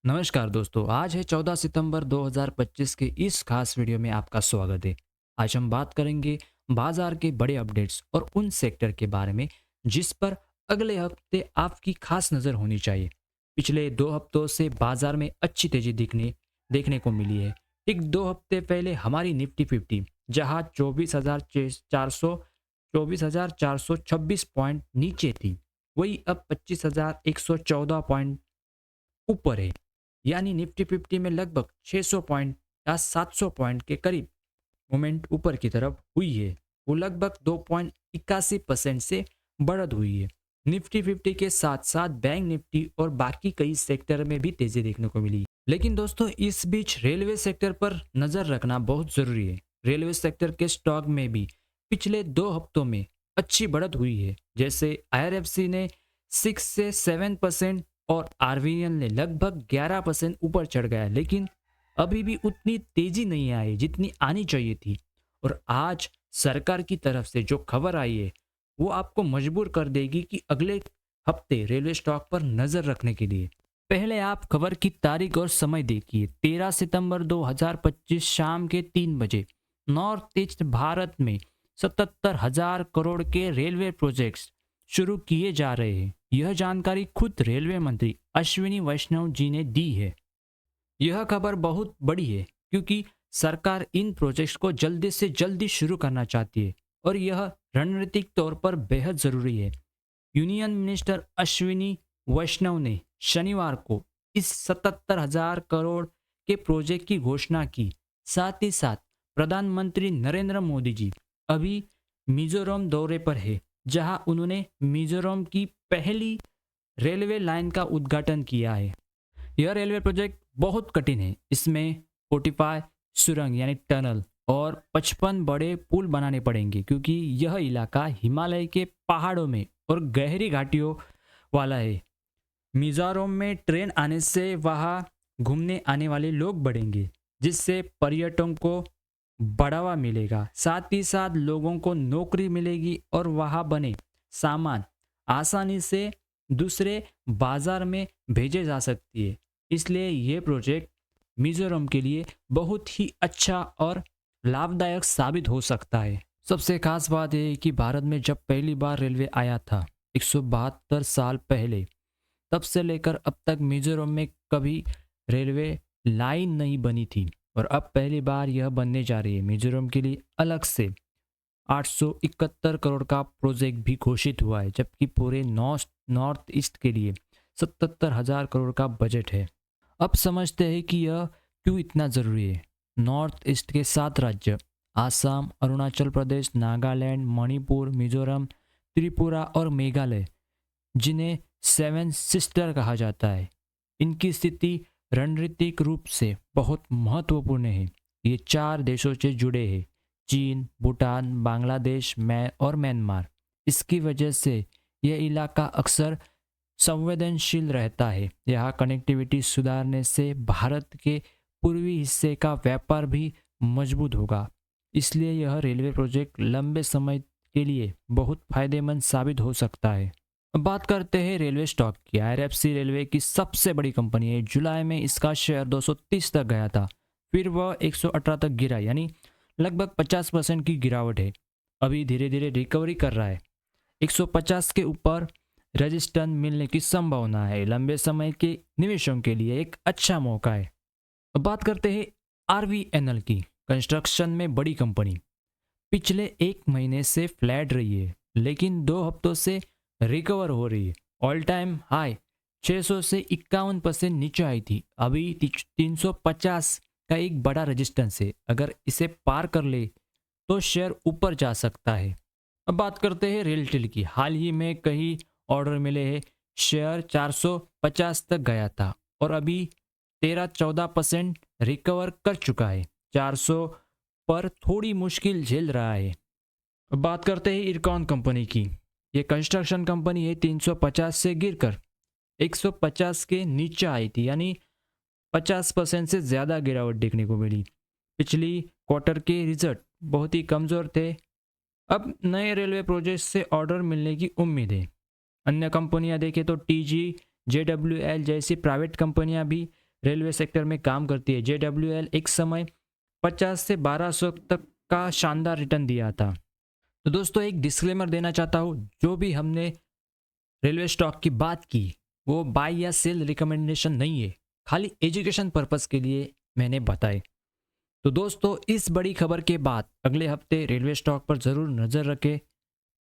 नमस्कार दोस्तों, आज है 14 सितंबर 2025 के इस खास वीडियो में आपका स्वागत है। आज हम बात करेंगे बाजार के बड़े अपडेट्स और उन सेक्टर के बारे में जिस पर अगले हफ्ते आपकी खास नज़र होनी चाहिए। पिछले 2 हफ्तों से बाजार में अच्छी तेजी दिखने देखने को मिली है। ठीक 2 हफ्ते पहले हमारी निफ्टी 50 जहां 24,426 पॉइंट नीचे थी, वही अब 25,114 पॉइंट ऊपर है। यानी निफ्टी 50 में लगभग 600 पॉइंट या 700 पॉइंट के करीब मूवमेंट ऊपर की तरफ हुई है। वो लगभग 2.81% से बढ़त हुई है। निफ्टी 50 के साथ साथ बैंक निफ्टी और बाकी कई सेक्टर में भी तेजी देखने को मिली। लेकिन दोस्तों, इस बीच रेलवे सेक्टर पर नजर रखना बहुत जरूरी है। रेलवे सेक्टर के स्टॉक में भी पिछले 2 हफ्तों में अच्छी बढ़त हुई है। जैसे आईआरएफसी ने 6 से 7% और आरवीएल ने लगभग 11% ऊपर चढ़ गया, लेकिन अभी भी उतनी तेजी नहीं आई जितनी आनी चाहिए थी। और आज सरकार की तरफ से जो खबर आई है वो आपको मजबूर कर देगी कि अगले हफ्ते रेलवे स्टॉक पर नजर रखने के लिए। पहले आप खबर की तारीख और समय देखिए। 13 सितंबर 2025 शाम के 3 बजे नॉर्थ ईस्ट भारत में 77,000 करोड़ के रेलवे प्रोजेक्ट्स शुरू किए जा रहे हैं। यह जानकारी खुद रेलवे मंत्री अश्विनी वैष्णव जी ने दी है। यह खबर बहुत बड़ी है क्योंकि सरकार इन प्रोजेक्ट्स को जल्दी से जल्दी शुरू करना चाहती है और यह रणनीतिक तौर पर बेहद ज़रूरी है। यूनियन मिनिस्टर अश्विनी वैष्णव ने शनिवार को इस 77,000 करोड़ के प्रोजेक्ट की घोषणा की। साथ ही साथ प्रधानमंत्री नरेंद्र मोदी जी अभी मिजोरम दौरे पर है, जहां उन्होंने मिजोरम की पहली रेलवे लाइन का उद्घाटन किया है। यह रेलवे प्रोजेक्ट बहुत कठिन है। इसमें 45 सुरंग यानी टनल और 55 बड़े पुल बनाने पड़ेंगे क्योंकि यह इलाका हिमालय के पहाड़ों में और गहरी घाटियों वाला है। मिजोरम में ट्रेन आने से वहाँ घूमने आने वाले लोग बढ़ेंगे, जिससे पर्यटकों को बढ़ावा मिलेगा। साथ ही साथ लोगों को नौकरी मिलेगी और वहाँ बने सामान आसानी से दूसरे बाजार में भेजे जा सकती है। इसलिए ये प्रोजेक्ट मिजोरम के लिए बहुत ही अच्छा और लाभदायक साबित हो सकता है। सबसे खास बात यह है कि भारत में जब पहली बार रेलवे आया था 172 साल पहले, तब से लेकर अब तक मिजोरम में कभी रेलवे लाइन नहीं बनी थी और अब पहली बार यह बनने जा रही है। मिजोरम के लिए अलग से 871 करोड़ का प्रोजेक्ट भी घोषित हुआ है, जबकि पूरे नॉर्थ ईस्ट के लिए 77,000 करोड़ का बजट है। अब समझते हैं कि यह क्यों इतना ज़रूरी है। नॉर्थ ईस्ट के 7 राज्य आसाम, अरुणाचल प्रदेश, नागालैंड, मणिपुर, मिजोरम, त्रिपुरा और मेघालय, जिन्हें सेवन सिस्टर कहा जाता है, इनकी स्थिति रणनीतिक रूप से बहुत महत्वपूर्ण है। ये 4 देशों से जुड़े हैं, चीन, भूटान, बांग्लादेश और म्यांमार। इसकी वजह से यह इलाका अक्सर संवेदनशील रहता है। यहाँ कनेक्टिविटी सुधारने से भारत के पूर्वी हिस्से का व्यापार भी मजबूत होगा। इसलिए यह रेलवे प्रोजेक्ट लंबे समय के लिए बहुत फायदेमंद साबित हो सकता है। अब बात करते हैं रेलवे स्टॉक की। आईआरएफसी रेलवे की सबसे बड़ी कंपनी है। जुलाई में इसका शेयर 230 तक गया था, फिर वह 118 तक गिरा, यानी लगभग 50% की गिरावट है। अभी धीरे धीरे रिकवरी कर रहा है। 150 के ऊपर रजिस्ट्रेशन मिलने की संभावना है। लंबे समय के निवेशों के लिए एक अच्छा मौका है। अब बात करते हैं आरवीएनएल की। कंस्ट्रक्शन में बड़ी कंपनी पिछले 1 महीने से फ्लैट रही है, लेकिन 2 हफ्तों से रिकवर हो रही है। ऑल टाइम हाई 600 से 51% नीचे आई थी। अभी 350 का एक बड़ा रेजिस्टेंस है। अगर इसे पार कर ले तो शेयर ऊपर जा सकता है। अब बात करते हैं रेलटेल की। हाल ही में कई ऑर्डर मिले हैं। शेयर 450 तक गया था और अभी 13-14% रिकवर कर चुका है। 400 पर थोड़ी मुश्किल झेल रहा है। अब बात करते हैं इरकॉन कंपनी की। ये कंस्ट्रक्शन कंपनी है। 350 से गिरकर 150 के नीचे आई थी, यानी 50% से ज़्यादा गिरावट देखने को मिली। पिछली क्वार्टर के रिजल्ट बहुत ही कमज़ोर थे। अब नए रेलवे प्रोजेक्ट से ऑर्डर मिलने की उम्मीद है। अन्य कंपनियां देखें तो टीजी, जेडब्ल्यूएल जैसी प्राइवेट कंपनियां भी रेलवे सेक्टर में काम करती है। JWL एक समय 50 से 1200 तक का शानदार रिटर्न दिया था। तो दोस्तों एक डिस्क्लेमर देना चाहता हूँ, जो भी हमने रेलवे स्टॉक की बात की वो बाय या सेल रिकमेंडेशन नहीं है, खाली एजुकेशन पर्पस के लिए मैंने बताए। तो दोस्तों इस बड़ी खबर के बाद अगले हफ्ते रेलवे स्टॉक पर ज़रूर नज़र रखें।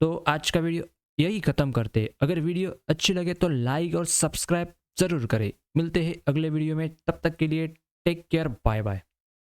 तो आज का वीडियो यही ख़त्म करते। अगर वीडियो अच्छी लगे तो लाइक और सब्सक्राइब ज़रूर करें। मिलते हैं अगले वीडियो में, तब तक के लिए टेक केयर, बाय बाय।